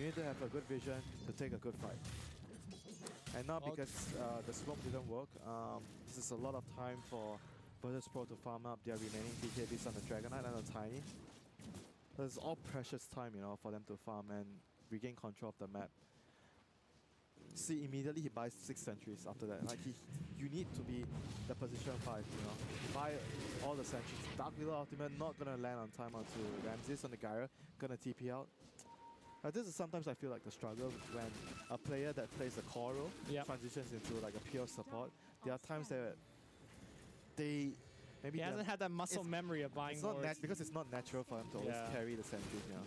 You need to have a good vision to take a good fight. And not because the slope didn't work. This is a lot of time for Virtus Pro to farm up their remaining BKBs on the Dragonite and the Tiny. It's all precious time, you know, for them to farm and regain control of the map. See, immediately he buys 6 sentries after that. Like, you need to be the position 5, you know. Buy all the sentries. Dark Wheeler Ultimate not gonna land on time onto Ramses on the Gyro, gonna TP out. This is sometimes I feel like the struggle when a player that plays the core role transitions into like a pure support. There are times that maybe he hasn't had that muscle memory of buying more. Because it's not natural for him to always carry the sentries, you know.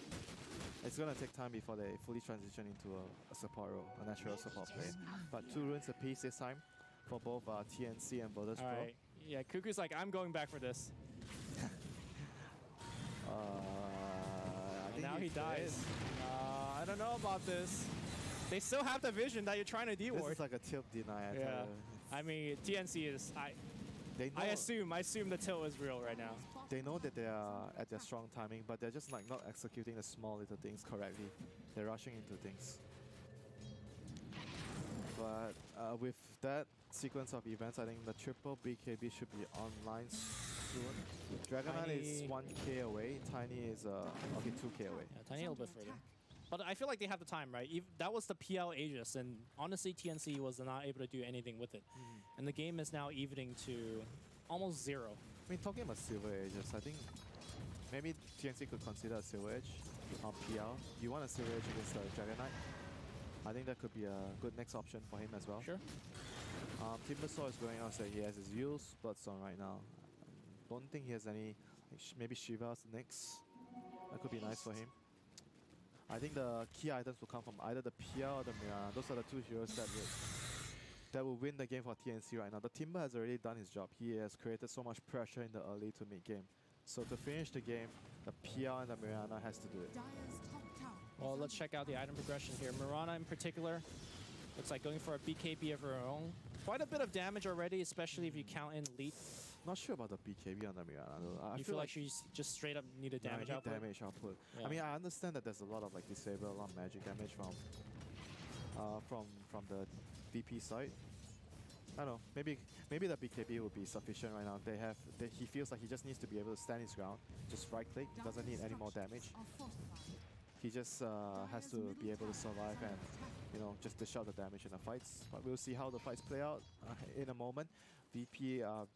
It's gonna take time before they fully transition into a support role, a natural support play. But 2 runes apiece this time for both TNC and Virtus Pro. Right. Yeah, Cuckoo's like, I'm going back for this. And now he dies. I don't know about this. They still have the vision that you're trying to deward. This is like a tilt deny. I mean, TNC is... I assume the tilt is real right now. They know that they are at their strong timing, but they're just like not executing the small little things correctly. They're rushing into things. But with that sequence of events, I think the triple BKB should be online soon. Dragonite is 1k away. Tiny is okay, 2k away. Yeah, Tiny a little bit further. But I feel like they have the time, right? That was the PL Aegis, and honestly, TNC was not able to do anything with it. And the game is now evening to almost 0. I mean, talking about Silver Aegis, I think maybe TNC could consider a Silver Edge on PL. You want a Silver Edge against the Dragonite? I think that could be a good next option for him as well. Sure. Timbersaw is going out, so he has his Yule's Bloodstone right now. Don't think he has any, maybe Shiva's next. That could be nice for him. I think the key items will come from either the PL or the Mirana. Those are the 2 heroes that will win the game for TNC right now. The Timber has already done his job. He has created so much pressure in the early to mid game. So to finish the game, the PL and the Mirana has to do it. Well, let's check out the item progression here. Mirana in particular looks like going for a BKB of her own. Quite a bit of damage already, especially if you count in lead. Not sure about the BKB on the Mirana though. You feel like she's just straight up needed damage output? Damage output. Yeah. I mean, I understand that there's a lot of like disable, a lot of magic damage from the VP side. I don't know. Maybe the BKB will be sufficient right now. He feels like he just needs to be able to stand his ground, just right click. He doesn't need any more damage. He just has to be able to survive and, you know, just dish out the damage in the fights. But we'll see how the fights play out in a moment. VP are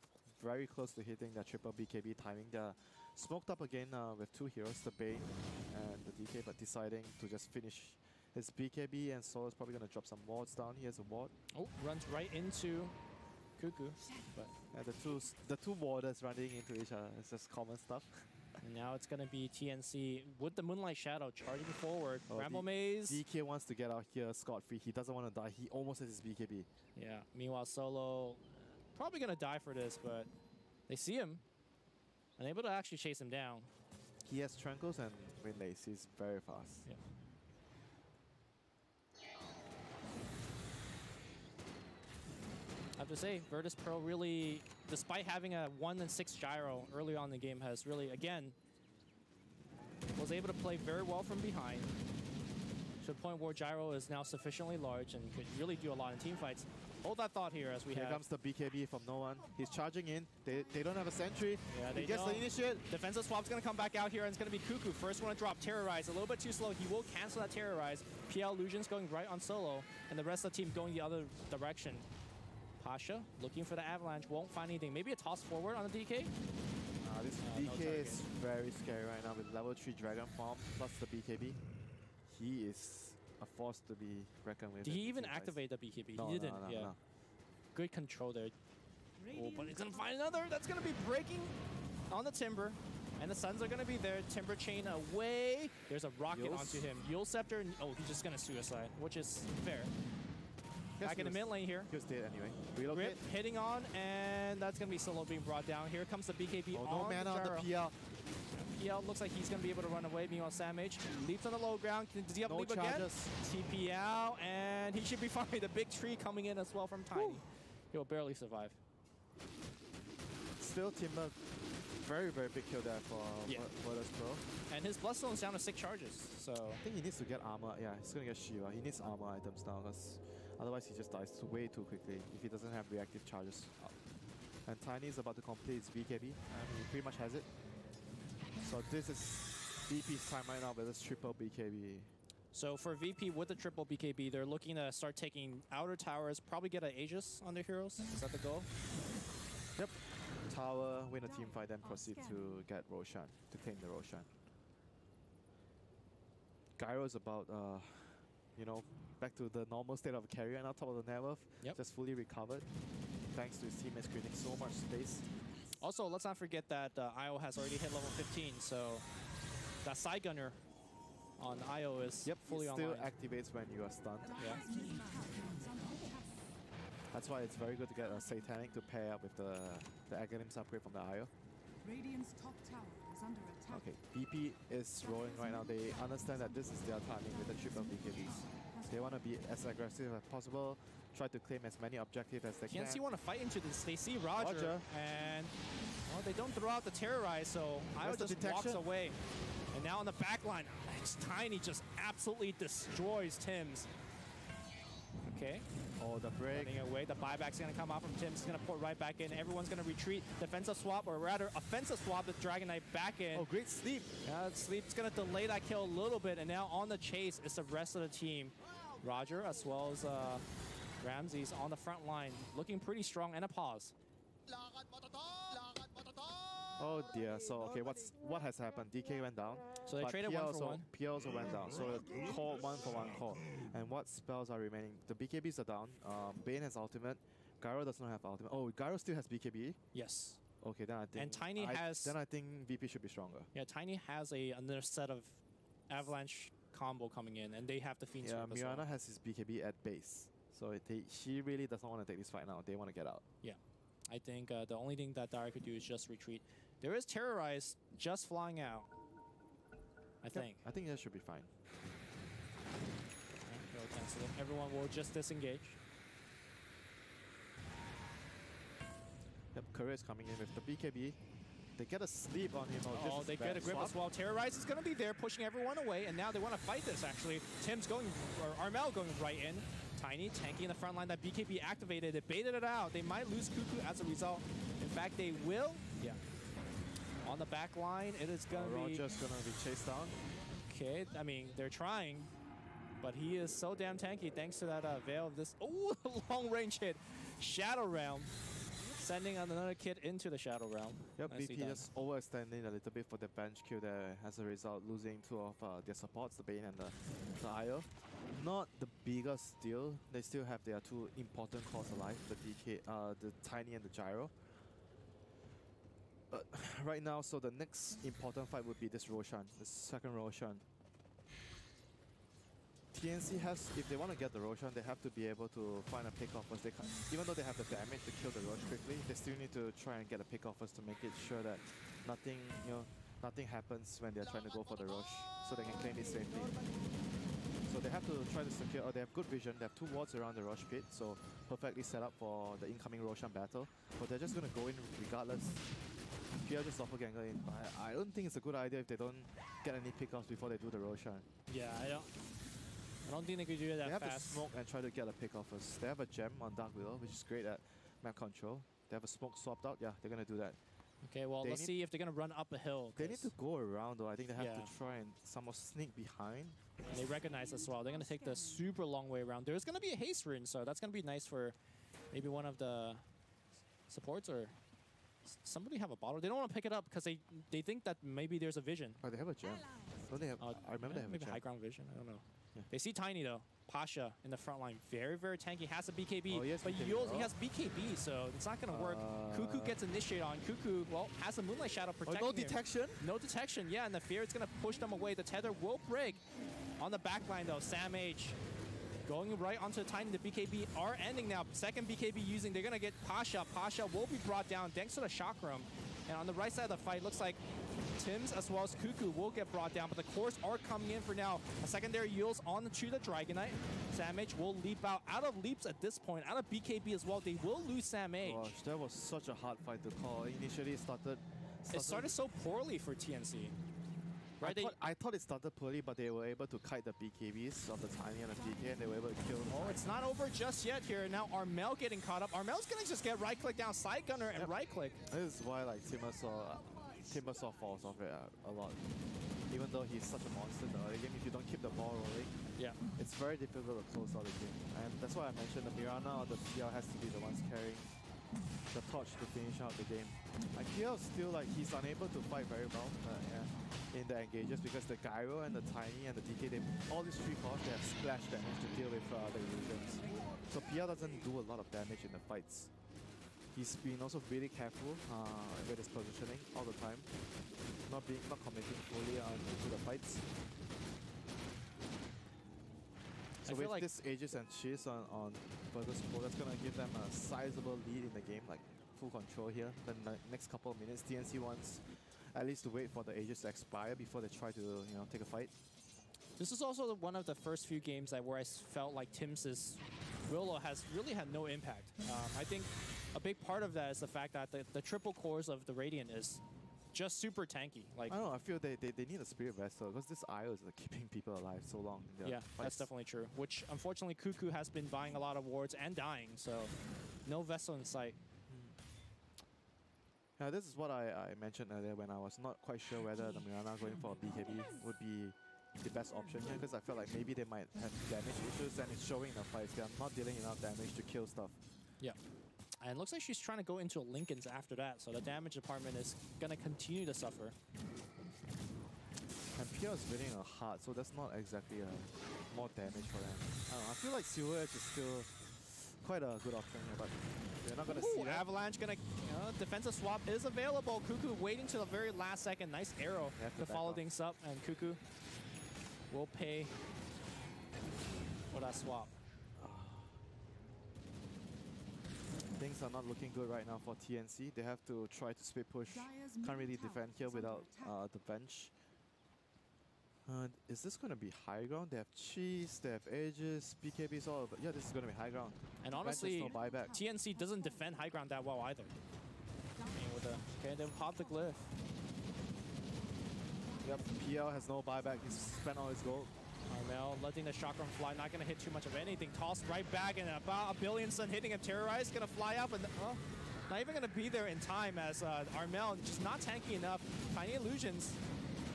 very close to hitting the triple BKB timing. They're smoked up again with 2 heroes, the Bane and the DK, but deciding to just finish his BKB, and Solo's probably going to drop some wards down. He has a ward. Oh, runs right into Cuckoo. But yeah, the two warders running into each other. It's just common stuff. And now it's going to be TNC with the Moonlight Shadow charging forward. Ramble Maze. DK wants to get out here scot-free. He doesn't want to die. He almost has his BKB. Yeah. Meanwhile, Solo probably going to die for this, but they see him. Unable to actually chase him down. He has Trankles and Windlace. He's very fast. Yeah. I have to say, Virtus Pro really, despite having a 1-6 gyro early on in the game, has really, again, was able to play very well from behind to the point where gyro is now sufficiently large and could really do a lot in team fights. Hold that thought here as we have. Here comes the BKB from no one. He's charging in. They don't have a sentry. Yeah, he gets the initiate. Defensive swap's going to come back out here, and it's going to be Cuckoo. First one to drop Terrorize. A little bit too slow. He will cancel that Terrorize. PL Illusion's going right on Solo, and the rest of the team going the other direction. Pasha looking for the Avalanche. Won't find anything. Maybe a toss forward on the DK? This DK is very scary right now with level 3 Dragon Form plus the BKB. He is a force to be reckoned with. Did he even activate the BKB? No, he didn't. No. Good control there. Oh, but he's going to find another. That's going to be breaking on the Timber. And the Suns are going to be there. Timber chain away. There's a rocket onto him. Yule Scepter. Oh, he's just going to suicide, which is fair. Back in the mid lane here. He was dead anyway. Relocate. Rip hitting on, and that's going to be Solo being brought down. Here comes the BKB on no mana on the PL. PL looks like he's going to be able to run away. Meanwhile, Samage leaps on the low ground. Does he have to leap again? TP out, and he should be fine. The big tree coming in as well from Tiny. He'll barely survive. Still Timber very, very big kill there for Virtus Pro. And his Bloodstone's down to 6 charges, so... I think he needs to get armor. Yeah, he's going to get shield. He needs armor items now, because otherwise he just dies way too quickly if he doesn't have reactive charges up. And Tiny is about to complete his BKB. He pretty much has it. So this is VP's time right now with this triple BKB. So for VP with the triple BKB, they're looking to start taking outer towers, probably get an Aegis on their heroes. Is that the goal? Yep. Tower, win a team fight, then proceed to get Roshan, to claim the Roshan. Gyro is about, you know, back to the normal state of carrier and on top of the net worth. Yep. Just fully recovered, thanks to his teammates creating so much space. Also, let's not forget that IO has already hit level 15, so that side gunner on IO is fully online. Still activates when you are stunned. Yeah. That's why it's very good to get a Satanic to pair up with the Aghanim's upgrade from the IO. Radiant's top tower is under attack. Okay, BP is rolling right now. They understand that this is their timing with the triple BKBs. They want to be as aggressive as possible, try to claim as many objectives as they can. TNC want to fight into this. They see Roger. And well, they don't throw out the Terrorize, so IO just walks away. And now on the back line, Tiny just absolutely destroys Tim's. Okay. Oh, the break. Running away. The buyback's going to come out from Tim's. He's going to put right back in. Everyone's going to retreat. Defensive swap, or rather offensive swap with Dragon Knight back in. Oh, great sleep. Sleep's going to delay that kill a little bit. And now on the chase is the rest of the team. Roger, as well as Ramses on the front line. Looking pretty strong, and a pause. Oh dear, so okay, what has happened? DK went down. So they traded 1 for 1. P also went down, so call 1 for 1 call. And what spells are remaining? The BKBs are down. Bane has ultimate. Gyro does not have ultimate. Oh, Gyro still has BKB? Yes. Okay, then I think... And Tiny has... Then I think VP should be stronger. Yeah, Tiny has another set of Avalanche combo coming in, and they have the Fiend Sweep as Mirana well. has his BKB at base. So she really doesn't want to take this fight now. They want to get out. Yeah. I think the only thing that Dire could do is just retreat. There is Terrorize just flying out, I think. I think that should be fine. Okay, cancel it. Everyone will just disengage. Yep, Courier is coming in with the BKB. They get a sleep on him. Oh, they get a grip as well. Terrorize is going to be there, pushing everyone away, and now they want to fight this, actually. Tim's going, or Armel going right in. Tiny, tanky in the front line. That BKB activated. It baited it out. They might lose Cuckoo as a result. In fact, they will. Yeah. On the back line, it is going to be... Roger's going to be chased down. Okay, I mean, they're trying, but he is so damn tanky thanks to that veil of this... Oh, long range hit. Shadow Realm. Sending another kid into the Shadow Realm. Yep, BP just overextending a little bit for the bench kill there. As a result, losing 2 of their supports, the Bane and the IO. Not the biggest deal. They still have their 2 important cores alive, the Tiny and the Gyro. But right now, so the next important fight would be this Roshan, the second Roshan. TNC has, if they want to get the Roshan, they have to be able to find a pick-off first. Even though they have the damage to kill the Rosh quickly, they still need to try and get a pick-off first to make it sure that nothing, nothing happens when they're trying to go for the Rosh, so they can claim it safely. So they have to try to secure, they have good vision, they have 2 wards around the Rosh pit, so perfectly set up for the incoming Roshan battle. But they're just going to go in regardless. Here just doppelganger in. I don't think it's a good idea if they don't get any pick-offs before they do the Roshan. Yeah, I don't think they could do it that fast. They have to smoke and try to get a pick-off first. They have a gem on Dark Widow, which is great at map control. They have a smoke swapped out. Yeah, they're going to do that. Okay, well, let's see if they're going to run up a hill. They need to go around, though. I think they have to try and somehow sneak behind. And they recognize as well. They're going to take the super long way around. There's going to be a haste rune, so that's going to be nice for maybe one of the supports or somebody have a bottle. They don't want to pick it up because they think that maybe there's a vision. Oh, they have a gem. Don't they have, I remember they have maybe a gem. high ground vision. I don't know. Yeah. They see Tiny though. Pasha in the front line, very, very tanky. Has a BKB, but BKB. he has BKB, so it's not going to work. Cuckoo gets initiated on. Cuckoo, well, has a Moonlight Shadow protecting no detection? him. No detection, yeah, and the fear is going to push them away. The tether will break. On the back line though, Sam H going right onto Tiny. The BKB are ending now. Second BKB using, they're going to get Pasha. Pasha will be brought down thanks to the Chakram. And on the right side of the fight, looks like Tim's as well as Cuckoo will get brought down, but the cores are coming in for now. A secondary yields on to the Dragon Knight. Sam H will leap out. Out of leaps at this point, out of BKB as well. They will lose Sam H. Gosh, that was such a hard fight to call. Initially it started it started so poorly for TNC. Right? I thought it started poorly, but they were able to kite the BKBs of the Tiny and the PK, and they were able to kill the Oh, it's not over just yet here. Now Armel getting caught up. Armel's gonna just get right-click down, side gunner, and right-click. This is why like Timbersaw falls off it a lot. Even though he's such a monster in the early game, if you don't keep the ball rolling, Yeah. it's very difficult to close out the game. And that's why I mentioned the Mirana or the PL has to be the ones carrying the torch to finish out the game. Like PL still like he's unable to fight very well in the engages because the Gyro and the Tiny and the DK, all these three cores, they have splash damage to deal with the illusions. So PL doesn't do a lot of damage in the fights. He's been also really careful with his positioning all the time, not committing fully into the fights. So with like this Aegis and Cheese on Virtus Pro, that's gonna give them a sizable lead in the game, like full control here. Then the next couple of minutes, TNC wants at least to wait for the Aegis to expire before they try to take a fight. This is also one of the first few games where I felt like Tim's Willow has really had no impact. I think a big part of that is the fact that the triple cores of the Radiant is just super tanky. Like I don't know, I feel they need a Spirit Vessel because this IO is like, keeping people alive so long. Yeah, fights. That's definitely true. Which unfortunately Cuckoo has been buying a lot of wards and dying, so no Vessel in sight. Yeah, this is what I mentioned earlier when I was not quite sure whether the Mirana going for a BKB would be the best option here, because I felt like maybe they might have damage issues, and it's showing in the fights. They're not dealing enough damage to kill stuff. Yeah. And it looks like she's trying to go into Lincoln's after that, so the damage department is going to continue to suffer. And PL is winning a heart, so that's not exactly more damage for them. I don't know, I feel like Silver Edge is still quite a good option here, but they're not going to see that. Avalanche going to... defensive swap is available. Cuckoo waiting to the very last second. Nice arrow to follow things up, and Cuckoo will pay for that swap. Things are not looking good right now for TNC. They have to try to split push. Can't really defend here without the bench. Is this going to be high ground? They have Cheese, they have Aegis, BKBs, all of it. Yeah, this is going to be high ground. And honestly, no buyback. TNC doesn't defend high ground that well either. Okay, then pop the glyph. Yep, PL has no buyback. He's spent all his gold. Armel letting the shotgun fly, not going to hit too much of anything. Tossed right back, and about a billion sun hitting him. Terrorize going to fly up, and not even going to be there in time as Armel just not tanky enough. Tiny illusions,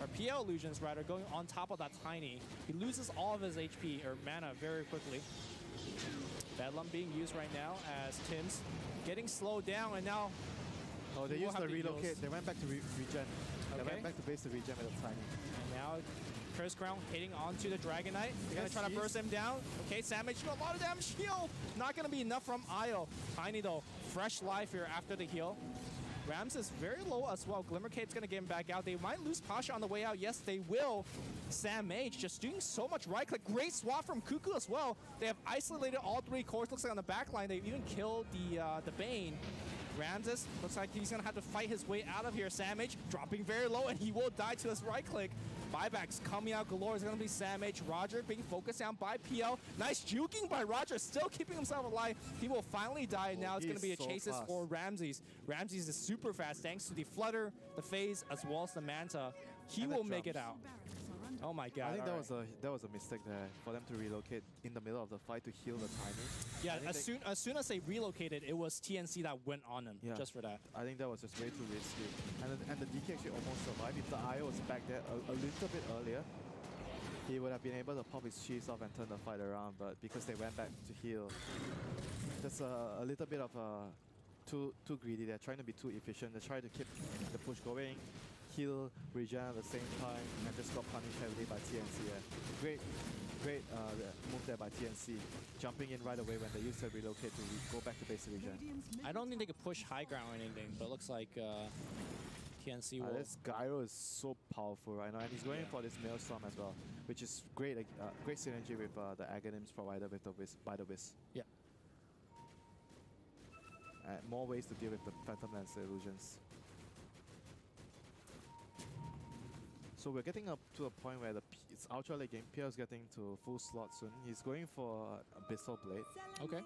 or PL illusions rather, going on top of that Tiny. He loses all of his HP or mana very quickly. Bedlam being used right now as Tim's getting slowed down, and now oh, they used the relocate. They went back to regen. Okay. They went back to base the regen with the Tiny. And now Curse Crown hitting onto the Dragon Knight. They're going to try to burst him down. Okay, Samage doing a lot of damage. Heal! Not going to be enough from Io. Tiny though, fresh life here after the heal. Rams is very low as well. Glimmercade's going to get him back out. They might lose Pasha on the way out. Yes, they will. Sam Mage just doing so much right click. Great swap from Cuckoo as well. They have isolated all three cores. Looks like on the back line, they've even killed the Bane. Ramses looks like he's going to have to fight his way out of here. Samage dropping very low, and he will die to his right click. Buybacks coming out galore. It's going to be Samage. Roger being focused down by PL. Nice juking by Roger, still keeping himself alive. He will finally die, and now it's going to be a chases for Ramses. Ramses is super fast thanks to the Flutter, the Phase, as well as the Manta. He will make it out. Oh my god. I think that was a mistake there for them to relocate in the middle of the fight to heal the Tiny. Yeah, as soon as they relocated, it was TNC that went on them just for that. I think that was just way too risky. And the DK actually almost survived. If the IO was back there a little bit earlier, he would have been able to pop his cheese off and turn the fight around. But because they went back to heal, that's a little bit of too greedy. They're trying to be too efficient. They try to keep the push going, heal, regen at the same time, and just got punished heavily by TNC. Great move there by TNC, jumping in right away when they used to relocate to go back to base regen. I don't think they could push high ground or anything, but it looks like TNC will. This Gyro is so powerful right now, and he's going for this Maelstrom as well, which is great. Great synergy with the Aghanims provided with the by the Wisp. Yeah. More ways to deal with the Phantom Lance illusions. So we're getting up to a point where it's ultra late game. PL is getting to full slot soon. He's going for Abyssal Blade. Okay.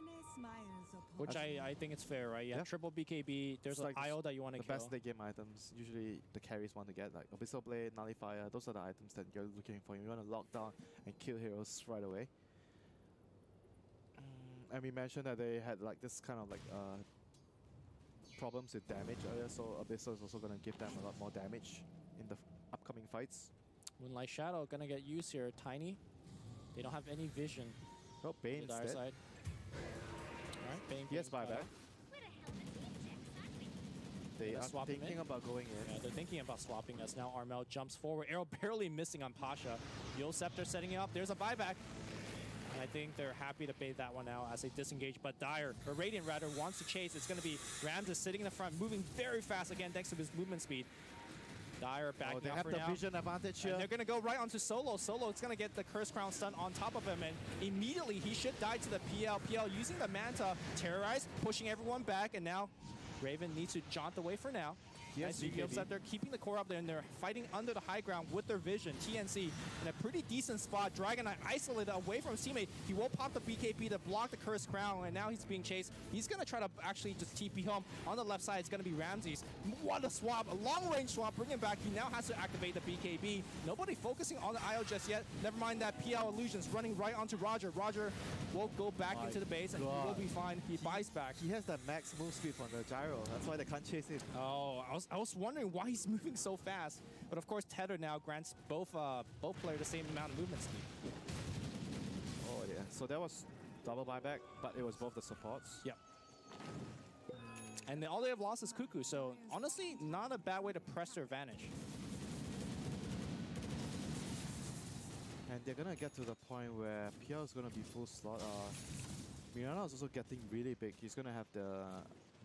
Which I think it's fair, right? Yeah, triple BKB. There's It's an like IO that you want to kill. The best late game items, usually the carries want to get, like Abyssal Blade, Nullifier. Those are the items that you're looking for. You want to lock down and kill heroes right away. And we mentioned that they had like this kind of like problems with damage earlier, so Abyssal is also going to give them a lot more damage in the upcoming fights. Moonlight Shadow gonna get used here. Tiny, they don't have any vision. Oh, Bane Dire instead. side. Alright, Bane. Yes, buyback. They are swap him thinking in. about going in. Yeah, they're thinking about swapping as now Armel jumps forward. Arrow barely missing on Pasha. Yo Scepter setting it up. There's a buyback. And I think they're happy to bait that one out as they disengage. But Dire, or Radiant rather, wants to chase. It's going to be Ramses sitting in the front, moving very fast again thanks to his movement speed. Dire backing up they have for the now. vision advantage here. And they're going to go right onto Solo. Solo is going to get the Curse Crown stun on top of him, and immediately he should die to the PL. PL using the Manta, terrorize, pushing everyone back, and now Raven needs to jaunt away for now. Yes, They're keeping the core up there, and they're fighting under the high ground with their vision. TNC in a pretty decent spot. Dragon Knight isolated away from his teammate. He will pop the BKB to block the Curse Crown, and now he's being chased. He's going to try to actually just TP home. On the left side, it's going to be Ramses. What a swap, a long-range swap. Bring him back. He now has to activate the BKB. Nobody focusing on the IO just yet. Never mind that PL illusions running right onto Roger. Roger will go back into the base, and he will be fine. He buys back. He has that max move speed from the gyro. That's why they can't chase him. Oh, I was wondering why he's moving so fast. But of course, Tether now grants both players the same amount of movement speed. Oh yeah, so that was double buyback, but it was both the supports. Yep. And all they have lost is Cuckoo, so honestly, not a bad way to press their advantage. And they're gonna get to the point where PL is gonna be full slot. Mirana is also getting really big. He's gonna have the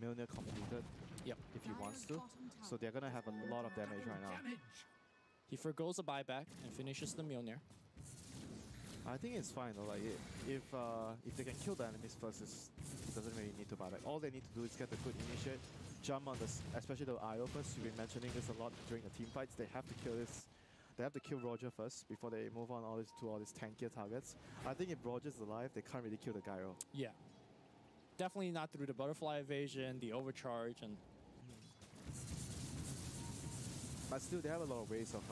Milner completed. Yep. If he wants to. So they're gonna have a lot of damage right now. He forgoes a buyback and finishes the Mjolnir. I think it's fine though. Like if they can kill the enemies first, it doesn't really need to buy back. All they need to do is get the good initiate, jump on this, especially the IO first. You've been mentioning this a lot during the team fights. They have to kill this. They have to kill Roger first before they move on to all these tankier targets. I think if Roger's alive, they can't really kill the gyro. Yeah. Definitely not through the butterfly evasion, the overcharge, and. But still, they have a lot of ways of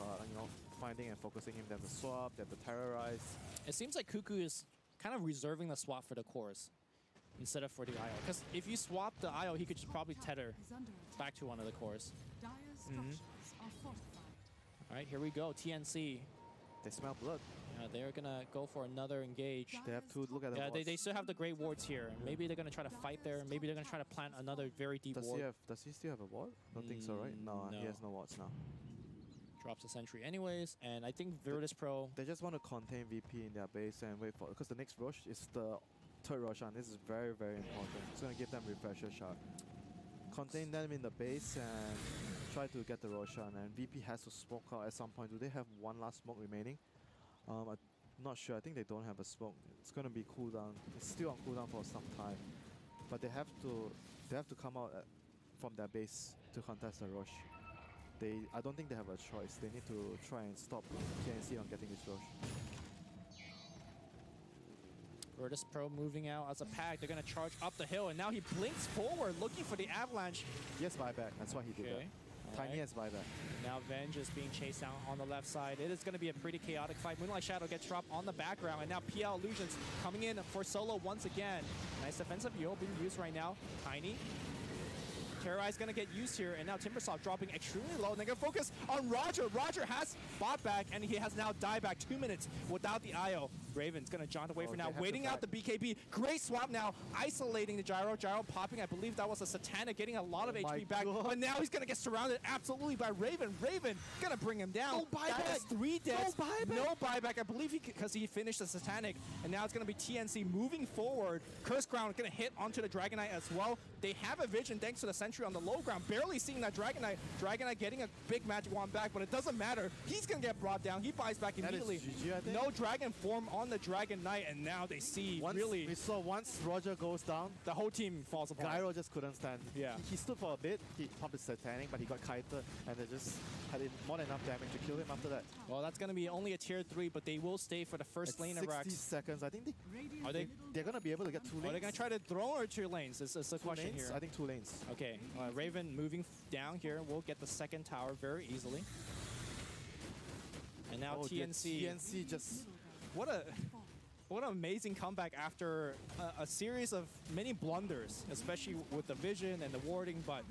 finding and focusing him. They have to swap, they have to terrorize. It seems like Cuckoo is kind of reserving the swap for the cores instead of for the IO. Because if you swap the IO, he could just probably tether back to one of the cores. All right, here we go. TNC. They smell blood. Yeah, they're going to go for another engage. They have to look at the Yeah, they still have the great wards here. Maybe they're going to try to fight there. Maybe they're going to try to plant another very deep ward. Does he still have a ward? Don't think so, right? No, he has no wards now. Drops a sentry anyways, and I think Virtus Pro... They just want to contain VP in their base and wait for... Because the next rush is the third Roshan. This is very, very important. It's going to give them refresher shot. Contain them in the base and try to get the Roshan. And VP has to smoke out at some point. Do they have one last smoke remaining? I'm not sure. I think they don't have a smoke. It's going to be cooldown. It's still on cooldown for some time. But they have to come out from their base to contest the rush. I don't think they have a choice. They need to try and stop TNC on getting this rush. Virtus Pro moving out as a pack. They're going to charge up the hill, and now he blinks forward, looking for the avalanche. Yes, buyback. That's why he did that. Tiny has buyback. Now Venge is being chased down on the left side. It is going to be a pretty chaotic fight. Moonlight Shadow gets dropped on the background, and now PL Illusions coming in for Solo once again. Nice defensive Yo being used right now. Tiny. Terrorize going to get used here, and now Timbersaw dropping extremely low. And they're going to focus on Roger. Roger has bought back, and he has now died back 2 minutes without the IO. Raven's going to jaunt away for now, waiting out the BKB. Great swap now, isolating the Gyro. Gyro popping, I believe that was a Satanic, getting a lot of HP back. But now he's going to get surrounded absolutely by Raven. Raven going to bring him down. No buyback. That is 3 deaths. No buyback. No buyback. I believe because he finished the Satanic. And now it's going to be TNC moving forward. Curse Crown going to hit onto the Dragon Knight as well. They have a vision thanks to the sentry on the low ground. Barely seeing that Dragon Knight. Dragon Knight getting a big magic wand back, but it doesn't matter. He's going to get brought down. He buys back immediately. That is GG, I think. No dragon form on on the Dragon Knight, and now they see We saw once Roger goes down, the whole team falls apart. Gyro just couldn't stand. Yeah. He stood for a bit, he popped his Satanic, but he got kited, and they just had more than enough damage to kill him after that. Well, that's going to be only a tier 3, but they will stay for the first lane of 60 Rax. seconds. I think they're going to be able to get 2 lanes. Are they going to try to throw or 2 lanes? It's a question lanes? here. I think 2 lanes. Okay, Raven moving down here will get the second tower very easily. And now TNC. TNC just... What an amazing comeback after a series of many blunders, especially with the vision and the warding. But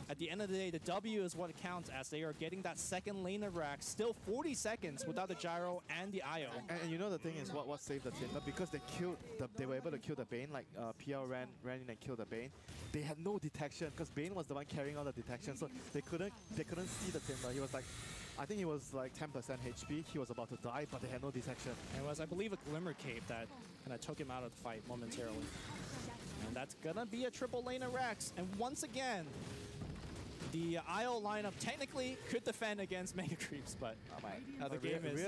at the end of the day, the W is what counts, as they are getting that second lane of Rax. Still 40 seconds without the gyro and the IO. And you know the thing is what saved the Tinder? Because they were able to kill the Bane, like PL ran in and killed the Bane. They had no detection because Bane was the one carrying all the detection, so they couldn't see the Tinder. He was like, I think he was like 10% HP. He was about to die, but they had no detection. And it was, I believe, a Glimmer Cape that kind of took him out of the fight momentarily. And that's gonna be a triple lane of Rax. And once again, the IO lineup technically could defend against Mega Creeps, but the game is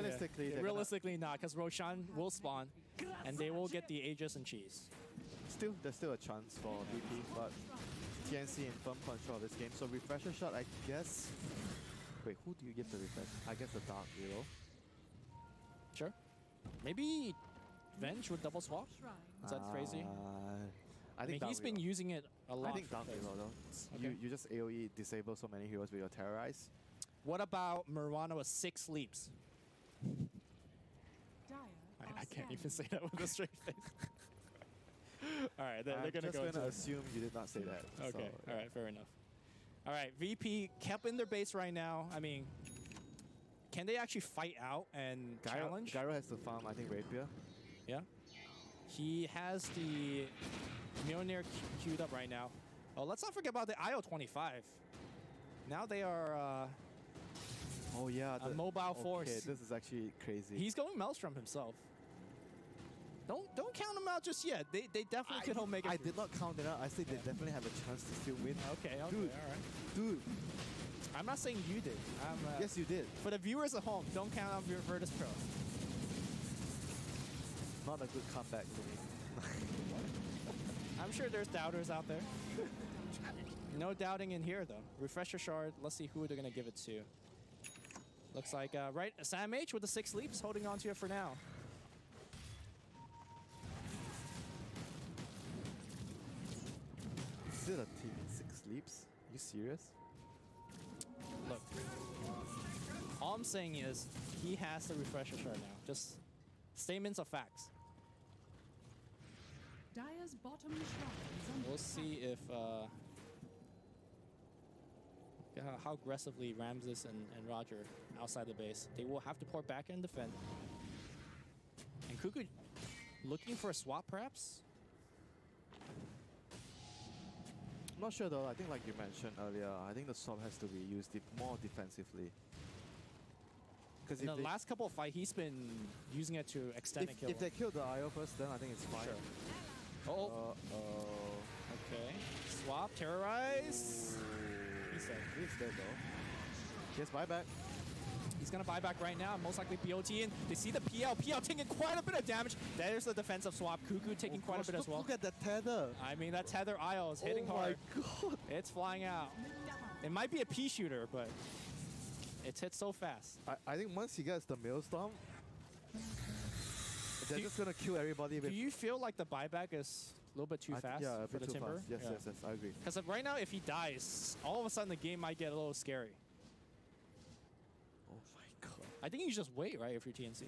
realistically not, because Roshan will spawn, and they will get the Aegis and Cheese. There's still a chance for VP, but TNC in firm control of this game. So refresher shot, I guess. Wait, who do you give the refresh? I guess the Dark Hero. Sure. Maybe Venge with double swap? Is that crazy? I think he's been using it a lot. I think Dark Hero though. Okay. You just AoE disable so many heroes with your Terrorize. What about Mirana with 6 leaps? I can't even say that with a straight face. Alright, they're going to go. I'm just going to assume you did not say that. Okay, so, alright, fair enough. Alright, VP kept in their base right now. I mean, can they actually fight out and challenge? Gyro has to farm, I think, Rapier. Yeah. He has the Mjolnir queued up right now. Oh, let's not forget about the IO-25. Now they are oh yeah, a mobile force. Okay, this is actually crazy. He's going Maelstrom himself. Don't count them out just yet. They definitely could make it. I did not count it out. I said they definitely have a chance to still win. Okay, dude, all right. Dude. I'm not saying you did. Yes, you did. For the viewers at home, don't count out your Virtus Pro. Not a good comeback for me. I'm sure there's doubters out there. No doubting in here, though. Refresher shard. Let's see who they're going to give it to. Looks like, right, Sam H with the 6 leaps, holding on to it for now. Is it a team in 6 leaps? Are you serious? Look, all I'm saying is he has the refresher shard now. Just statements of facts. Dire's bottom shrine is under We'll see if how aggressively Ramses and Roger outside the base. They will have to pour back and defend. And Cuckoo looking for a swap, perhaps? I'm not sure though. I think like you mentioned earlier, I think the swap has to be used more defensively. In the last couple of fights, he's been using it to extend a kill. If they kill the IO first, then I think it's fine. Sure. Oh. Okay. Swap, terrorize. He's dead though. Yes, buyback. He's going to buy back right now, most likely BOT in. They see the PL. PL taking quite a bit of damage. There's the defensive swap. Cuckoo taking quite a bit as well. Look at that tether. I mean, that tether IO is hitting hard. Oh my god. It's flying out. It might be a P shooter, but it's hit so fast. I think once he gets the Maelstrom, they're just going to kill everybody. Do you feel like the buyback is a little bit too fast yeah, for the Timber? Yes, yes, I agree. Because right now, if he dies, all of a sudden the game might get a little scary. Oh my god. I think you just wait, right, if you're TNC.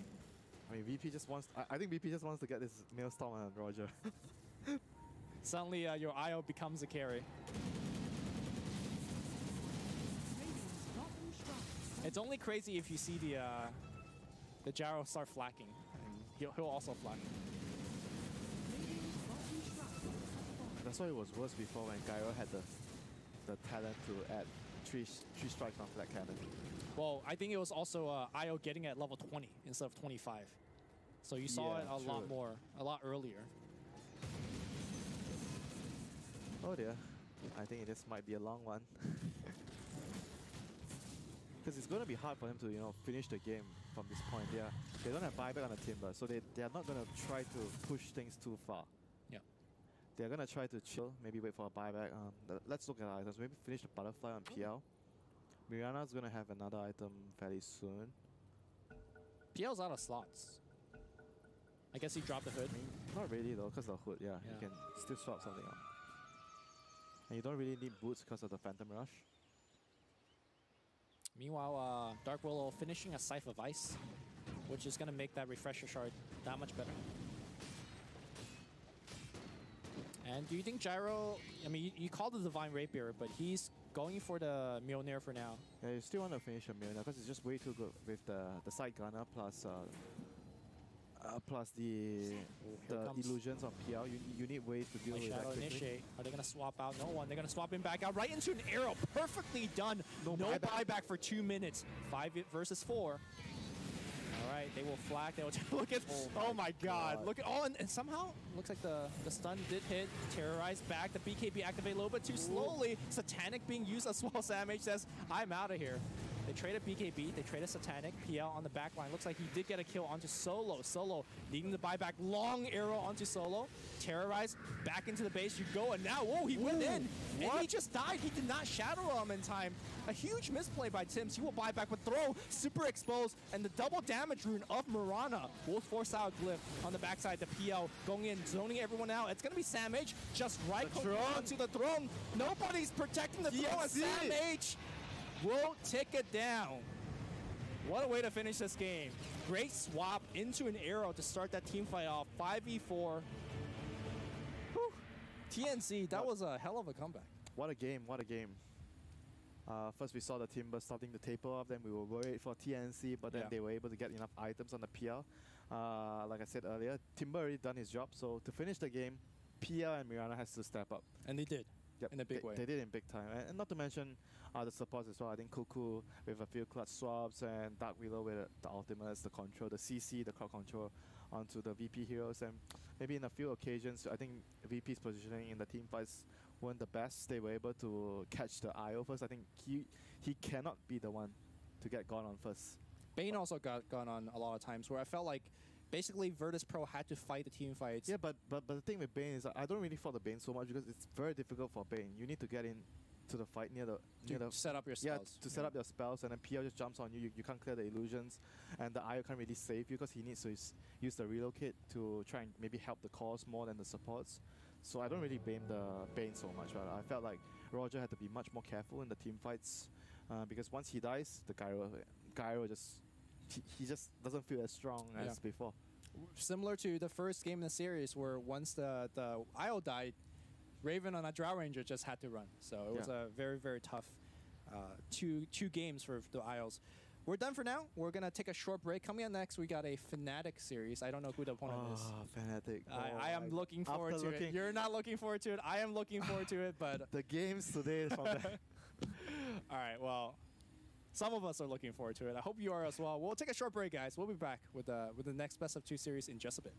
I mean, VP just wants... I think VP just wants to get this Maelstrom and Roger. Suddenly, your IO becomes a carry. It's only crazy if you see the gyro start flacking. And he'll also flack. That's why it was worse before when Gyro had the talent to add 3 strikes on flat cannon. Well, I think it was also IO getting at level 20 instead of 25. So you saw it a lot earlier. Oh dear. I think this might be a long one. Because it's going to be hard for them to, finish the game from this point. They don't have buyback on the Timber, so they are not going to try to push things too far. Yeah. They're going to try to chill, maybe wait for a buyback. Let's look at items. Maybe finish the Butterfly on PL. Mirana's going to have another item fairly soon. PL's out of slots. I guess he dropped the hood. Not really though, because of the hood, yeah. You can still swap something out. And you don't really need boots because of the Phantom Rush. Meanwhile, Dark Willow finishing a Scythe of Ice, which is going to make that Refresher Shard that much better. And do you think Gyro, I mean, you called the Divine Rapier, but he's going for the Mjolnir for now. Yeah, you still want to finish the Mjolnir because it's just way too good with the side gunner plus the illusions on PL. You need ways to deal with that quickly. Initiate. Are they going to swap out? No one. They're going to swap him back out right into an arrow. Perfectly done. No buyback for 2 minutes. 5 versus 4. All right, they will flag. They will look at. Oh my God! Look at and somehow looks like the stun did hit. Terrorize back. The BKB activate a little bit too slowly. Satanic being used as well. Sam H says, "I'm out of here." They traded BKB, they traded Satanic, PL on the back line. Looks like he did get a kill onto Solo. Solo needing to buy back, long arrow onto Solo. Terrorize, back into the base you go, and now, whoa, he went in. And he just died. He did not shadow him in time. A huge misplay by Tims. He will buy back with throw, super exposed, and the double damage rune of Mirana will force out Glyph on the backside. The PL going in, zoning everyone out. It's going to be Sam H just right onto the throne. Nobody's protecting the throne, and Sam H will take it down. What a way to finish this game. Great swap into an arrow to start that team fight off. 5v4. Whew. TNC, that was a hell of a comeback. What a game, what a game. First we saw the Timber starting to taper off, then we were worried for TNC, but then they were able to get enough items on the PL. Like I said earlier, Timber already done his job, so to finish the game, PL and Mirana has to step up. And they did. Yep, in a big way. They did in big time. And not to mention the supports as well. I think Cuckoo with a few clutch swaps and Dark Willow with the ultimates, the control, the CC, the crowd control onto the VP heroes. And maybe in a few occasions, I think VP's positioning in the team fights weren't the best. They were able to catch the IO first. I think he cannot be the one to get gone on first. Bane also got gone on a lot of times where I felt like basically Virtus Pro had to fight the team fights. Yeah, but the thing with Bane is I don't really fault the Bane so much because it's very difficult for Bane. You need to get in to the fight near the set up your spells. Yeah, to set up your spells, and then PL just jumps on you. You can't clear the illusions, and the IO can't really save you because he needs to use the relocate to try and maybe help the cause more than the supports. So I don't really blame the Bane so much. Right? I felt like Roger had to be much more careful in the team fights because once he dies, the Gyro just he just doesn't feel as strong as before. Similar to the first game in the series where once the IO died, Raven on a Drow Ranger just had to run. So it was a very, very tough two games for the IOs. We're done for now. We're going to take a short break. Coming up next, we got a Fnatic series. I don't know who the opponent is. Fnatic. I am looking forward to it. You're not looking forward to it. I am looking forward to it, but... The games today from that. All right, well... Some of us are looking forward to it. I hope you are as well. We'll take a short break, guys. We'll be back with the next Best of 2 series in just a bit.